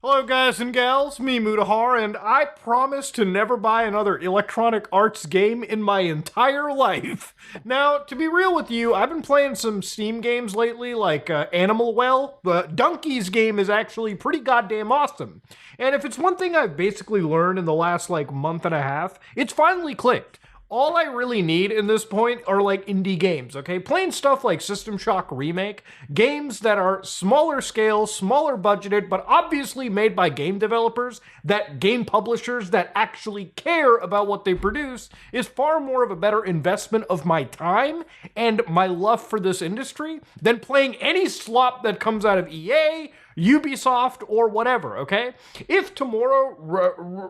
Hello, guys and gals, me Mutahar, and I promise to never buy another Electronic Arts game in my entire life. Now, to be real with you, I've been playing some Steam games lately, like Animal Well. The Donkey's game is actually pretty goddamn awesome. And if it's one thing I've basically learned in the last, month and a half, it's finally clicked. All I really need in this point are indie games, okay? Playing stuff like System Shock Remake, games that are smaller scale, smaller budgeted, but obviously made by game developers, that game publishers that actually care about what they produce, is far more of a better investment of my time and my love for this industry than playing any slop that comes out of EA, Ubisoft, or whatever, okay? If tomorrow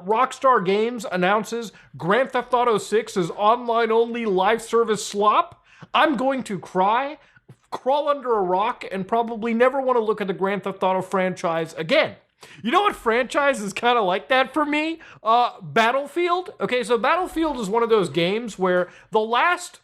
Rockstar Games announces Grand Theft Auto 6 is online only live service slop, I'm going to cry, crawl under a rock, and probably never want to look at the Grand Theft Auto franchise again. You know what franchise is kind of like that for me? Battlefield. Okay, so Battlefield is one of those games where the last,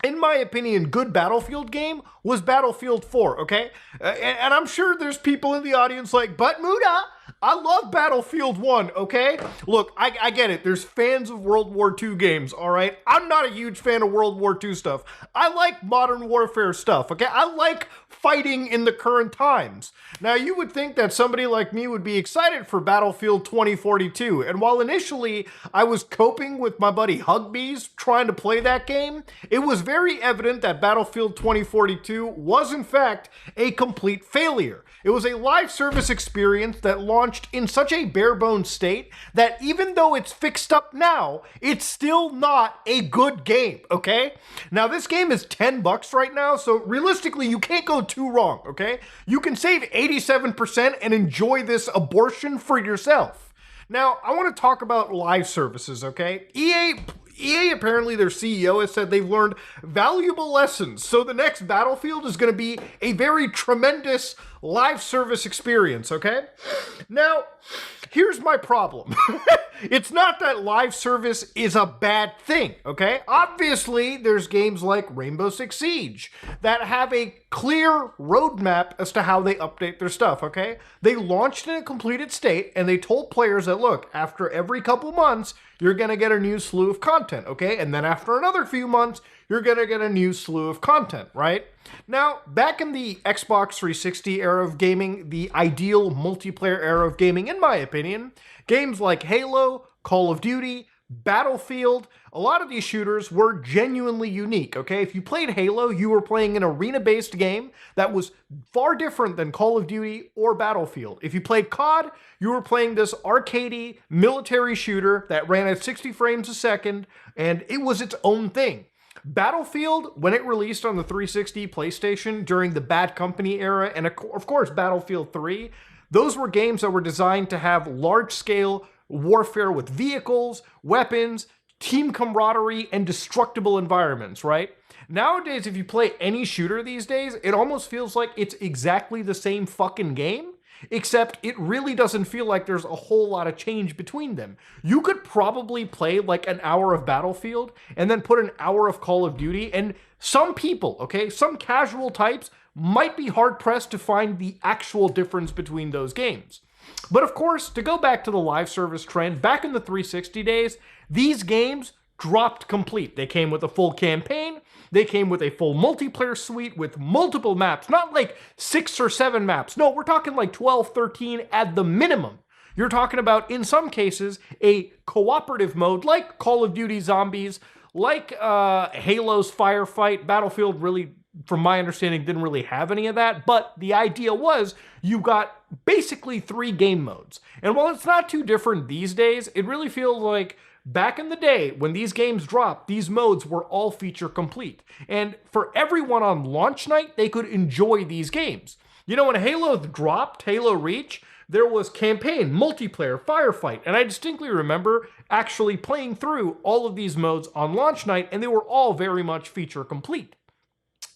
in my opinion, good Battlefield game was Battlefield 4, okay? And I'm sure there's people in the audience like, but Muda, I love Battlefield 1, okay? Look, I get it. There's fans of World War II games, all right? I'm not a huge fan of World War II stuff. I like modern warfare stuff, okay? I like fighting in the current times. Now, you would think that somebody like me would be excited for Battlefield 2042, and while initially I was coping with my buddy Hugbees trying to play that game, it was very evident that Battlefield 2042 was in fact a complete failure. It was a live service experience that launched in such a bare bones state that even though it's fixed up now, it's still not a good game, okay? Now, this game is $10 right now, so realistically, you can't go too wrong, okay? You can save 87% and enjoy this abortion for yourself. Now, I want to talk about live services, okay? EA apparently, their CEO has said they've learned valuable lessons. So the next Battlefield is going to be a very tremendous live service experience, okay? Now, here's my problem. It's not that live service is a bad thing, okay? Obviously, there's games like Rainbow Six Siege that have a clear roadmap as to how they update their stuff, okay? They launched in a completed state and they told players that, look, after every couple months, you're gonna get a new slew of content, okay? And then after another few months, you're gonna get a new slew of content, right? Now, back in the Xbox 360 era of gaming, the ideal multiplayer era of gaming, in my opinion, games like Halo, Call of Duty, Battlefield, a lot of these shooters were genuinely unique, okay? If you played Halo, you were playing an arena-based game that was far different than Call of Duty or Battlefield. If you played COD, you were playing this arcadey military shooter that ran at 60 frames a second, and it was its own thing. Battlefield, when it released on the 360 PlayStation during the Bad Company era, and of course Battlefield 3, those were games that were designed to have large-scale warfare with vehicles, weapons, team camaraderie, and destructible environments, right? Nowadays, if you play any shooter these days, it almost feels like it's exactly the same fucking game, except it really doesn't feel like there's a whole lot of change between them. You could probably play like an hour of Battlefield and then put an hour of Call of Duty, and some people, okay, some casual types might be hard-pressed to find the actual difference between those games. But of course, to go back to the live service trend, back in the 360 days, these games dropped complete. They came with a full campaign, they came with a full multiplayer suite with multiple maps, not like 6 or 7 maps. No, we're talking like 12, 13 at the minimum. You're talking about, in some cases, a cooperative mode like Call of Duty Zombies, like Halo's Firefight. Battlefield really, from my understanding, didn't really have any of that, but the idea was you got basically 3 game modes. And while it's not too different these days, it really feels like back in the day when these games dropped, these modes were all feature complete. And for everyone on launch night, they could enjoy these games. You know, when Halo dropped, Halo Reach, there was campaign, multiplayer, firefight, and I distinctly remember actually playing through all of these modes on launch night, and they were all very much feature complete.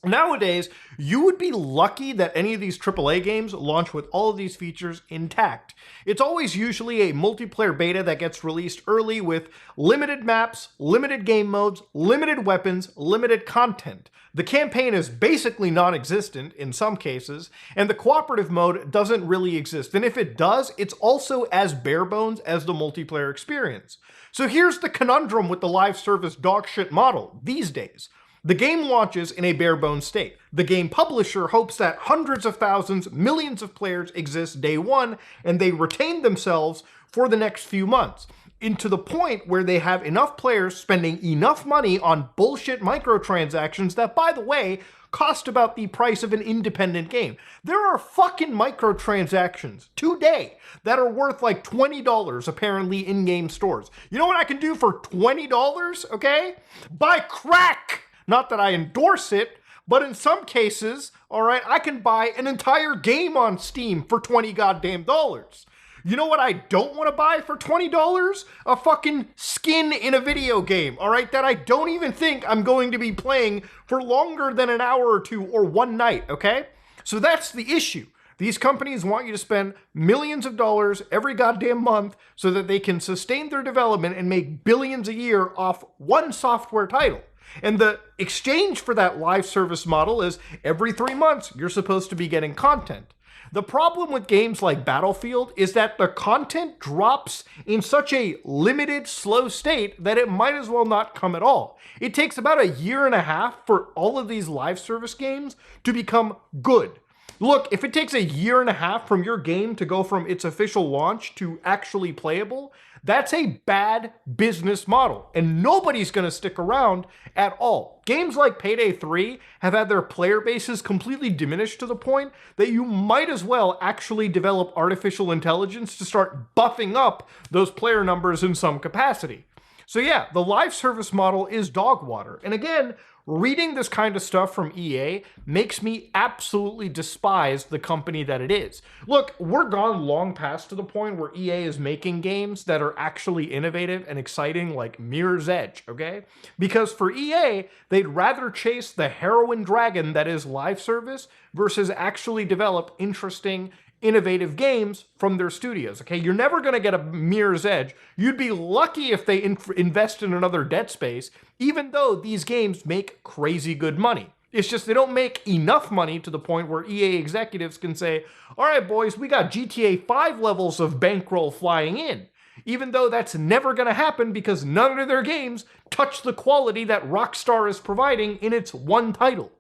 Nowadays, you would be lucky that any of these AAA games launch with all of these features intact. It's always usually a multiplayer beta that gets released early with limited maps, limited game modes, limited weapons, limited content. The campaign is basically non-existent in some cases, and the cooperative mode doesn't really exist. And if it does, it's also as bare bones as the multiplayer experience. So here's the conundrum with the live service dogshit model these days. The game launches in a bare-bones state. The game publisher hopes that hundreds of thousands, millions of players exist day one, and they retain themselves for the next few months, into the point where they have enough players spending enough money on bullshit microtransactions that, by the way, cost about the price of an independent game. There are fucking microtransactions today that are worth like $20 apparently in game stores. You know what I can do for $20, okay? Buy crack! Not that I endorse it, but in some cases, all right, I can buy an entire game on Steam for 20 goddamn dollars. You know what I don't want to buy for $20? A fucking skin in a video game, all right, that I don't even think I'm going to be playing for longer than an hour or two or one night, okay? So that's the issue. These companies want you to spend millions of dollars every goddamn month so that they can sustain their development and make billions a year off one software title. And the exchange for that live service model is every 3 months, you're supposed to be getting content. The problem with games like Battlefield is that the content drops in such a limited, slow state that it might as well not come at all. It takes about a year and a half for all of these live service games to become good. Look, if it takes a year and a half from your game to go from its official launch to actually playable, that's a bad business model, and nobody's going to stick around at all. Games like Payday 3 have had their player bases completely diminished to the point that you might as well actually develop artificial intelligence to start buffing up those player numbers in some capacity. So yeah, the live service model is dog water. And again, reading this kind of stuff from EA makes me absolutely despise the company that it is. Look, we're gone long past to the point where EA is making games that are actually innovative and exciting like Mirror's Edge, okay? Because for EA, they'd rather chase the heroin dragon that is live service versus actually develop interesting, innovative games from their studios, okay? You're never going to get a Mirror's Edge. You'd be lucky if they invest in another Dead Space, even though these games make crazy good money. It's just they don't make enough money to the point where EA executives can say, all right, boys, we got GTA 5 levels of bankroll flying in. Even though that's never going to happen because none of their games touch the quality that Rockstar is providing in its one title.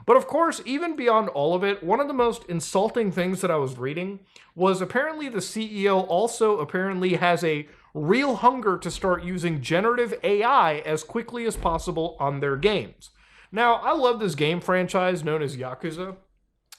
But of course, even beyond all of it, one of the most insulting things that I was reading was apparently the CEO also apparently has a real hunger to start using generative AI as quickly as possible on their games. Now, I love this game franchise known as Yakuza.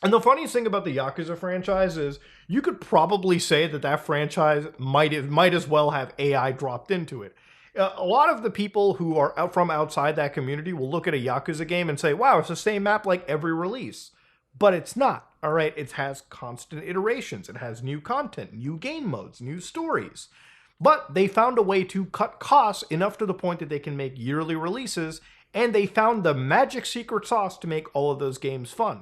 And the funniest thing about the Yakuza franchise is you could probably say that that franchise might as well have AI dropped into it. A lot of the people who are out from outside that community will look at a Yakuza game and say, wow, it's the same map like every release. But it's not, all right? It has constant iterations. It has new content, new game modes, new stories. But they found a way to cut costs enough to the point that they can make yearly releases, and they found the magic secret sauce to make all of those games fun.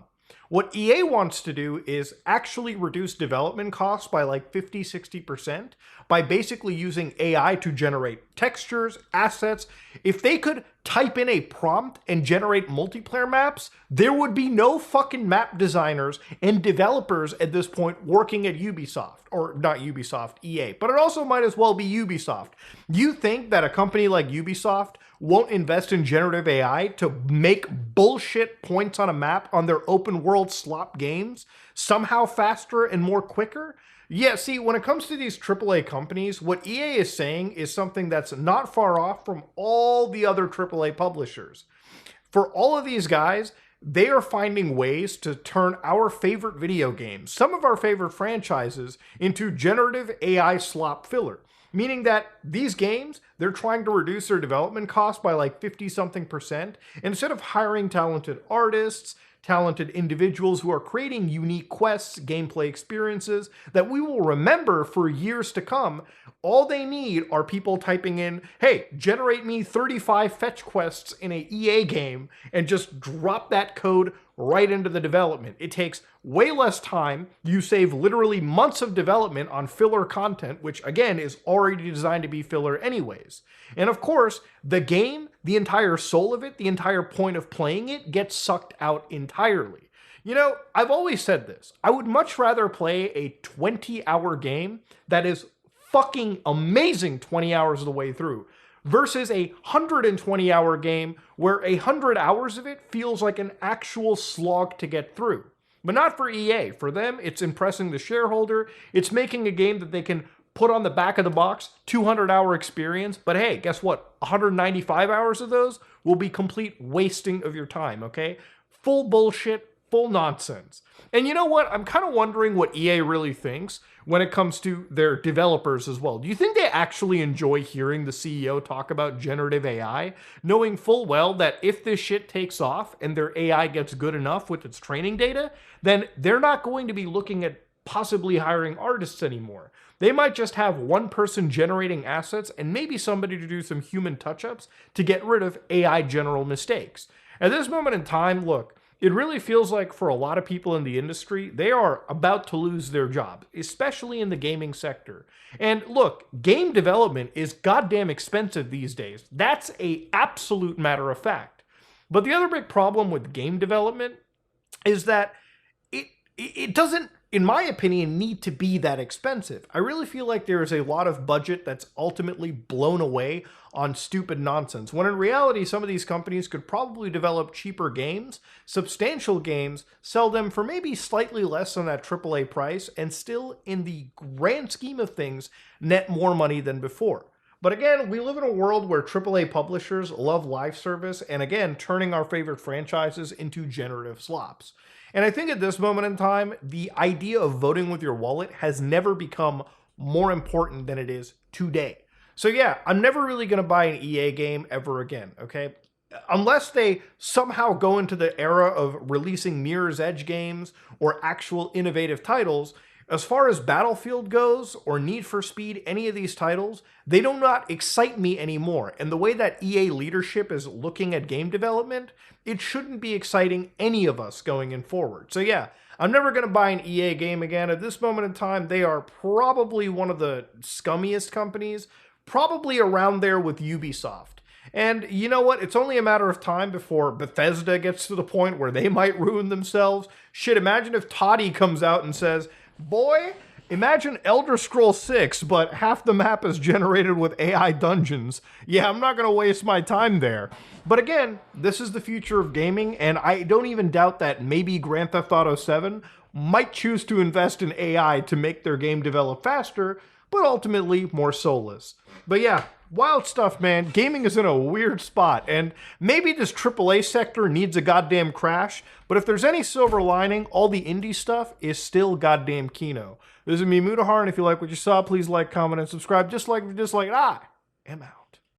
What EA wants to do is actually reduce development costs by like 50-60% by basically using AI to generate textures, assets. If they could type in a prompt and generate multiplayer maps, there would be no fucking map designers and developers at this point working at Ubisoft. Or not Ubisoft, EA. But it also might as well be Ubisoft. You think that a company like Ubisoft won't invest in generative AI to make bullshit points on a map on their open world slop games somehow faster and more quicker? Yeah, see, when it comes to these AAA companies, what EA is saying is something that's not far off from all the other AAA publishers. For all of these guys, they are finding ways to turn our favorite video games, some of our favorite franchises, into generative AI slop filler. Meaning that these games, they're trying to reduce their development costs by like 50-something%. Instead of hiring talented artists, talented individuals who are creating unique quests, gameplay experiences that we will remember for years to come. All they need are people typing in, hey, generate me 35 fetch quests in a EA game, and just drop that code right into the development. It takes way less time. You save literally months of development on filler content, which again is already designed to be filler anyways. And of course, the game, the entire soul of it, the entire point of playing it gets sucked out entirely. You know, I've always said this. I would much rather play a 20-hour game that is fucking amazing 20 hours of the way through versus a 120-hour game where 100 hours of it feels like an actual slog to get through. But not for EA. For them, it's impressing the shareholder. It's making a game that they can put on the back of the box, 200-hour experience. But hey, guess what? 195 hours of those will be complete wasting of your time, okay? Full bullshit, full nonsense. And you know what? I'm kind of wondering what EA really thinks when it comes to their developers as well. Do you think they actually enjoy hearing the CEO talk about generative AI, knowing full well that if this shit takes off and their AI gets good enough with its training data, then they're not going to be looking at possibly hiring artists anymore? They might just have one person generating assets and maybe somebody to do some human touch-ups to get rid of AI general mistakes. At this moment in time, look, it really feels like for a lot of people in the industry, they are about to lose their job, especially in the gaming sector. And look, game development is goddamn expensive these days. That's an absolute matter of fact. But the other big problem with game development is that it doesn't, in my opinion, need to be that expensive. I really feel like there is a lot of budget that's ultimately blown away on stupid nonsense, when in reality, some of these companies could probably develop cheaper games, substantial games, sell them for maybe slightly less than that AAA price, and still, in the grand scheme of things, net more money than before. But again, we live in a world where AAA publishers love live service and again, turning our favorite franchises into generative slops. And I think at this moment in time, the idea of voting with your wallet has never become more important than it is today. So yeah, I'm never really going to buy an EA game ever again, okay? Unless they somehow go into the era of releasing Mirror's Edge games or actual innovative titles. As far as Battlefield goes, or Need for Speed, any of these titles, they do not excite me anymore. And the way that EA leadership is looking at game development, it shouldn't be exciting any of us going in forward. So yeah, I'm never going to buy an EA game again. At this moment in time, they are probably one of the scummiest companies, probably around there with Ubisoft. And you know what? It's only a matter of time before Bethesda gets to the point where they might ruin themselves. Shit, imagine if Toddy comes out and says, boy, imagine Elder Scrolls 6, but half the map is generated with AI dungeons. Yeah, I'm not going to waste my time there. But again, this is the future of gaming, and I don't even doubt that maybe Grand Theft Auto 7 might choose to invest in AI to make their game develop faster, but ultimately more soulless. But yeah, wild stuff, man. Gaming is in a weird spot, and maybe this AAA sector needs a goddamn crash, but if there's any silver lining, all the indie stuff is still goddamn Kino. This is me, Mutahar, and if you like what you saw, please like, comment, and subscribe. Just like, I am out.